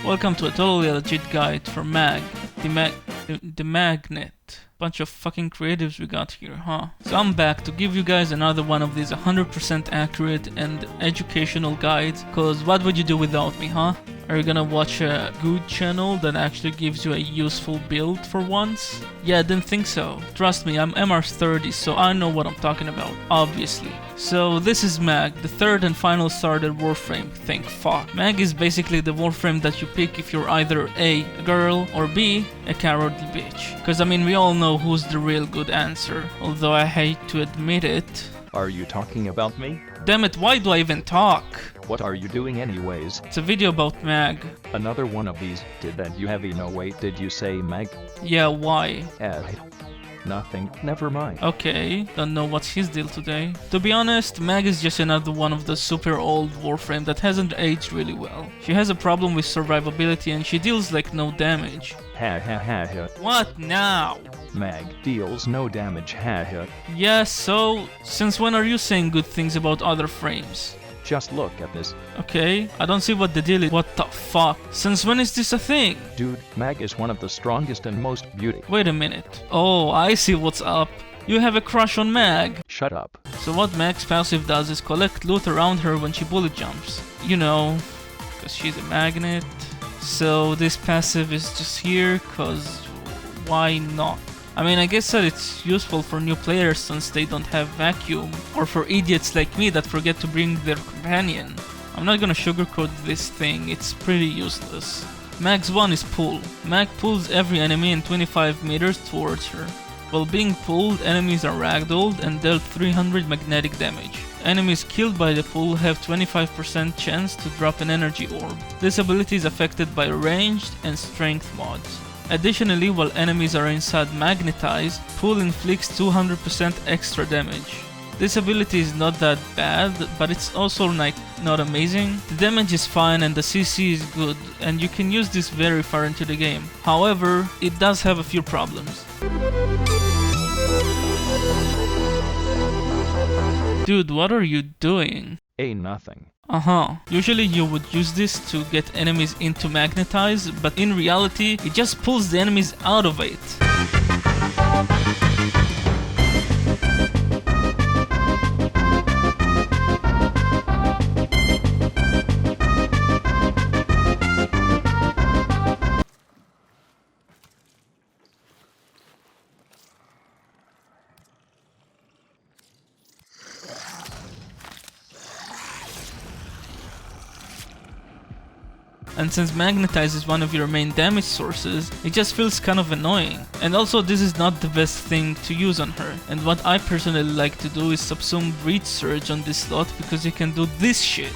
Welcome to a totally legit guide for Mag, the magnet. Bunch of fucking creatives we got here, huh? So I'm back to give you guys another one of these 100% accurate and educational guides, cause what would you do without me, huh? Are you gonna watch a good channel that actually gives you a useful build for once? Yeah, I didn't think so. Trust me, I'm MR30, so I know what I'm talking about, obviously. So this is Mag, the third and final starter Warframe, thank fuck. Mag is basically the Warframe that you pick if you're either A, a girl, or B, a cowardly bitch. Cause I mean, we all know who's the real good answer, although I hate to admit it. Are you talking about me? Damn it, why do I even talk? What are you doing anyways? It's a video about Mag. Another one of these. Did that you heavy? No wait, did you say Mag? Yeah, why? Nothing, never mind. Okay, don't know what's his deal today. To be honest, Mag is just another one of the super old Warframe that hasn't aged really well. She has a problem with survivability and she deals like no damage. Ha ha ha ha. What now? Mag deals no damage, ha ha. Yeah, so since when are you saying good things about other frames? Just look at this. Okay, I don't see what the deal is. What the fuck? Since when is this a thing? Dude, Mag is one of the strongest and most beautiful. Wait a minute. Oh, I see what's up. You have a crush on Mag. Shut up. So what Mag's passive does is collect loot around her when she bullet jumps. You know, because she's a magnet. So this passive is just here, cause why not? I mean, I guess that it's useful for new players since they don't have vacuum, or for idiots like me that forget to bring their companion. I'm not gonna sugarcoat this thing, it's pretty useless. Mag's 1 is pull. Mag pulls every enemy in 25 meters towards her. While being pulled, enemies are ragdolled and dealt 300 magnetic damage. Enemies killed by the pull have 25% chance to drop an energy orb. This ability is affected by ranged and strength mods. Additionally, while enemies are inside magnetized, pull inflicts 200% extra damage. This ability is not that bad, but it's also like not amazing. The damage is fine and the CC is good, and you can use this very far into the game. However, it does have a few problems. Dude, what are you doing? Nothing. Usually you would use this to get enemies into magnetize, but in reality, it just pulls the enemies out of it. And since magnetize is one of your main damage sources, it just feels kind of annoying. And also this is not the best thing to use on her. And what I personally like to do is subsume breach surge on this slot because you can do this shit.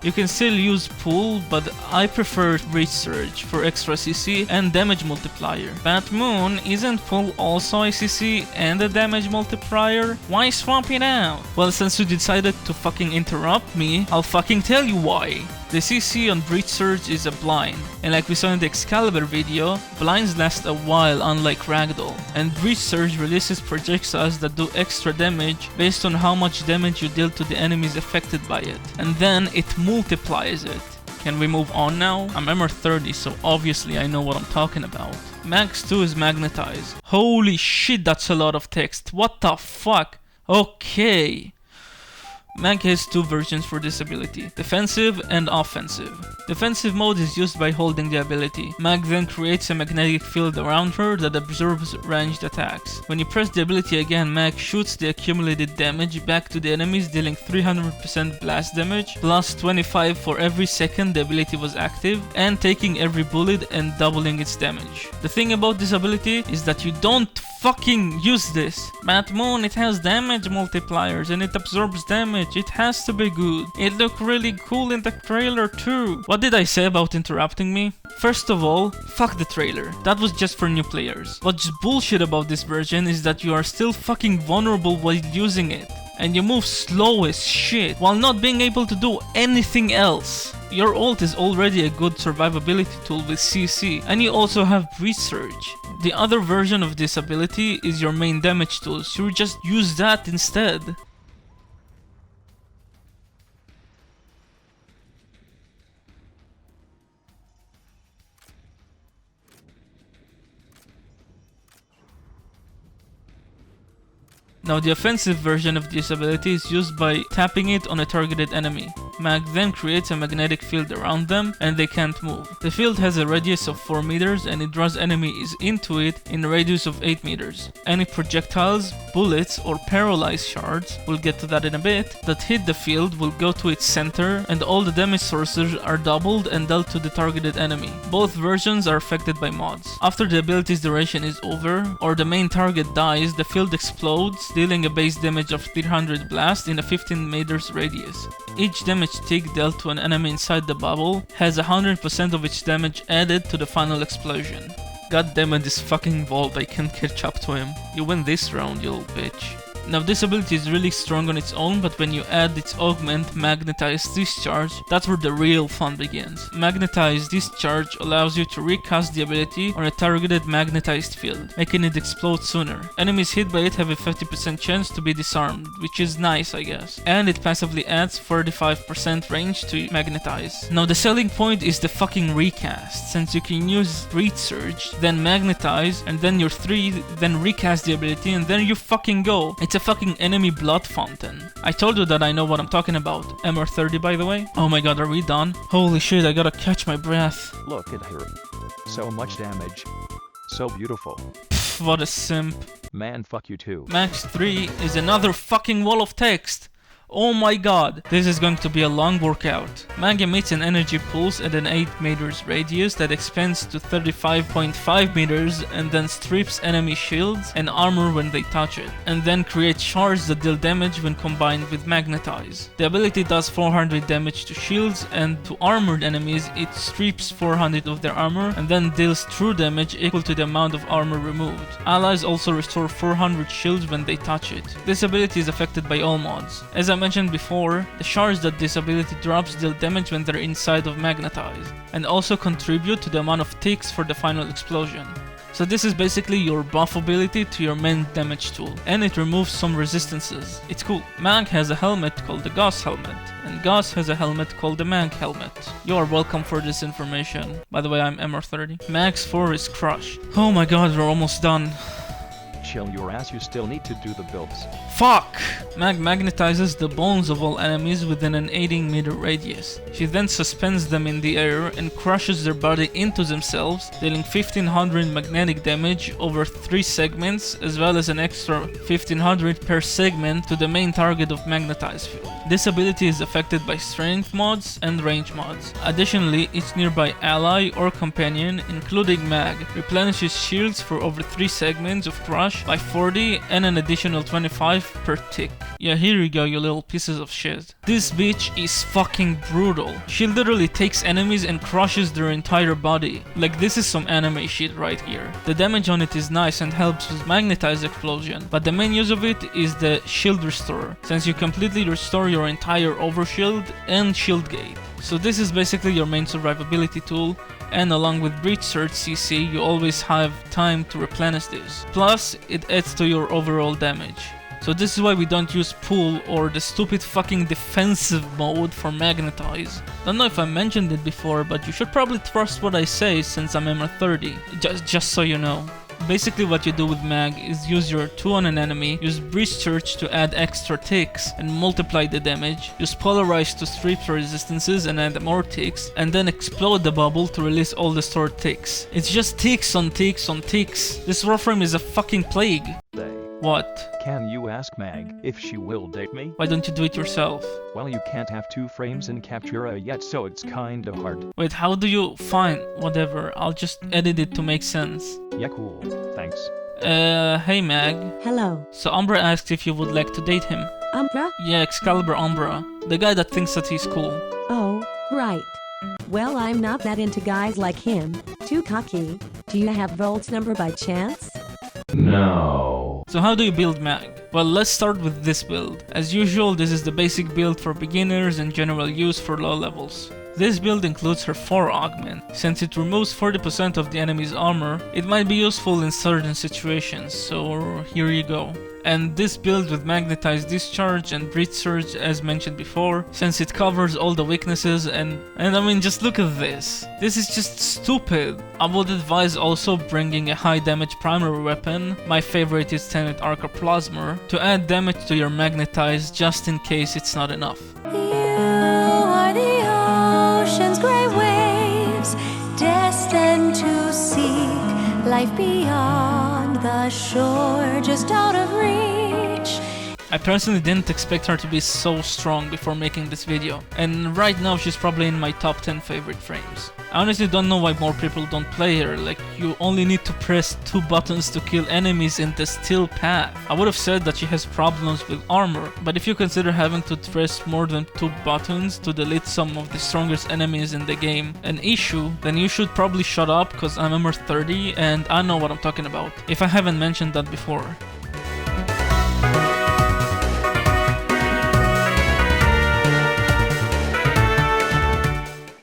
You can still use pull, but I prefer breach surge for extra CC and damage multiplier. Bat Moon, isn't pull also a CC and a damage multiplier? Why swap it out? Well, since you decided to fucking interrupt me, I'll fucking tell you why. The CC on Breach Surge is a blind, and like we saw in the Excalibur video, blinds last a while unlike Ragdoll, and Breach Surge releases projectiles that do extra damage based on how much damage you deal to the enemies affected by it, and then it multiplies it. Can we move on now? I'm MR30, so obviously I know what I'm talking about. Max 2 is magnetized. Holy shit, that's a lot of text. What the fuck? Okay. Mag has two versions for this ability, defensive and offensive. Defensive mode is used by holding the ability. Mag then creates a magnetic field around her that absorbs ranged attacks. When you press the ability again, Mag shoots the accumulated damage back to the enemies, dealing 300% blast damage, plus 25 for every second the ability was active, and taking every bullet and doubling its damage. The thing about this ability is that you don't fucking use this. Bat Moon, it has damage multipliers and it absorbs damage. It has to be good. It looked really cool in the trailer too. What did I say about interrupting me? First of all, fuck the trailer. That was just for new players. What's bullshit about this version is that you are still fucking vulnerable while using it. And you move slow as shit while not being able to do anything else. Your ult is already a good survivability tool with CC, and you also have Breach Surge. The other version of this ability is your main damage tool, so you just use that instead. Now the offensive version of this ability is used by tapping it on a targeted enemy. Mag then creates a magnetic field around them and they can't move. The field has a radius of 4 meters and it draws enemies into it in a radius of 8 meters. Any projectiles, bullets or paralyzed shards, we'll get to that in a bit, that hit the field will go to its center and all the damage sources are doubled and dealt to the targeted enemy. Both versions are affected by mods. After the ability's duration is over or the main target dies, the field explodes, dealing a base damage of 300 blast in a 15 meters radius. Each damage tick dealt to an enemy inside the bubble has 100% of its damage added to the final explosion. God damn it, this fucking Vault, I can't catch up to him. You win this round, you little bitch. Now this ability is really strong on its own, but when you add its augment Magnetized Discharge, that's where the real fun begins. Magnetized Discharge allows you to recast the ability on a targeted magnetized field, making it explode sooner. Enemies hit by it have a 50% chance to be disarmed, which is nice I guess. And it passively adds 45% range to magnetize. Now the selling point is the fucking recast, since you can use Breach Surge, then magnetize, and then your 3, then recast the ability, and then you fucking go. It's a fucking enemy blood fountain. I told you that I know what I'm talking about. MR30 by the way. Oh my god, are we done? Holy shit, I gotta catch my breath. Look at her. So much damage. So beautiful. Pff, what a simp. Man, fuck you too. Max 3 is another fucking wall of text. Oh my god, this is going to be a long workout. Mag emits an energy pulse at an 8 meters radius that expands to 35.5 meters and then strips enemy shields and armor when they touch it, and then creates shards that deal damage when combined with magnetize. The ability does 400 damage to shields, and to armored enemies it strips 400 of their armor and then deals true damage equal to the amount of armor removed. Allies also restore 400 shields when they touch it. This ability is affected by all mods. As I mentioned before, the shards that this ability drops deal damage when they're inside of magnetize, and also contribute to the amount of ticks for the final explosion. So this is basically your buff ability to your main damage tool, and it removes some resistances. It's cool. Mag has a helmet called the Gauss helmet, and Gauss has a helmet called the Mag helmet. You are welcome for this information. By the way, I'm MR30. Mag's 4 is Crush. Oh my god, we're almost done. Chill your ass, you still need to do the builds. Fuck! Mag magnetizes the bones of all enemies within an 18 meter radius. She then suspends them in the air and crushes their body into themselves, dealing 1500 magnetic damage over 3 segments, as well as an extra 1500 per segment to the main target of magnetized field. This ability is affected by strength mods and range mods. Additionally, each nearby ally or companion, including Mag, replenishes shields for over 3 segments of crush by 40 and an additional 25 per tick. Yeah, here you go, you little pieces of shit. This bitch is fucking brutal. She literally takes enemies and crushes their entire body. Like, this is some anime shit right here. The damage on it is nice and helps with magnetized explosion, but the main use of it is the shield restore, since you completely restore your entire overshield and shield gate. So this is basically your main survivability tool, and along with Breach Surge CC you always have time to replenish this. Plus, it adds to your overall damage. So this is why we don't use Pull or the stupid fucking defensive mode for Magnetize. Don't know if I mentioned it before, but you should probably trust what I say since I'm MR30, just so you know. Basically what you do with Mag is use your 2 on an enemy, use Breach Surge to add extra ticks and multiply the damage, use Polarize to strip the resistances and add more ticks, and then explode the bubble to release all the stored ticks. It's just ticks on ticks on ticks. This Warframe is a fucking plague. What? Can you ask Mag if she will date me? Why don't you do it yourself? Well, you can't have 2 frames in Captura yet, so it's kinda hard. Wait, how do you... Fine, whatever, I'll just edit it to make sense. Yeah, cool. Thanks. Hey Mag. Hello. So Umbra asked if you would like to date him. Umbra? Yeah, Excalibur Umbra. The guy that thinks that he's cool. Oh, right. Well, I'm not that into guys like him. Too cocky. Do you have Volt's number by chance? No. So how do you build Mag? Well, let's start with this build. As usual, this is the basic build for beginners and general use for low levels. This build includes her 4 augment. Since it removes 40% of the enemy's armor, it might be useful in certain situations, so here you go. And this build with magnetized discharge and breach surge as mentioned before, since it covers all the weaknesses and I mean just look at this. This is just stupid. I would advise also bringing a high damage primary weapon, my favorite is Tenet Arca Plasma, to add damage to your magnetized just in case it's not enough. Ocean's gray waves, destined to seek life beyond the shore, just out of reach. I personally didn't expect her to be so strong before making this video, and right now she's probably in my top 10 favorite frames. I honestly don't know why more people don't play her, like you only need to press 2 buttons to kill enemies in the steel path. I would have said that she has problems with armor, but if you consider having to press more than 2 buttons to delete some of the strongest enemies in the game an issue, then you should probably shut up cause I'm Emmer 30 and I know what I'm talking about, if I haven't mentioned that before.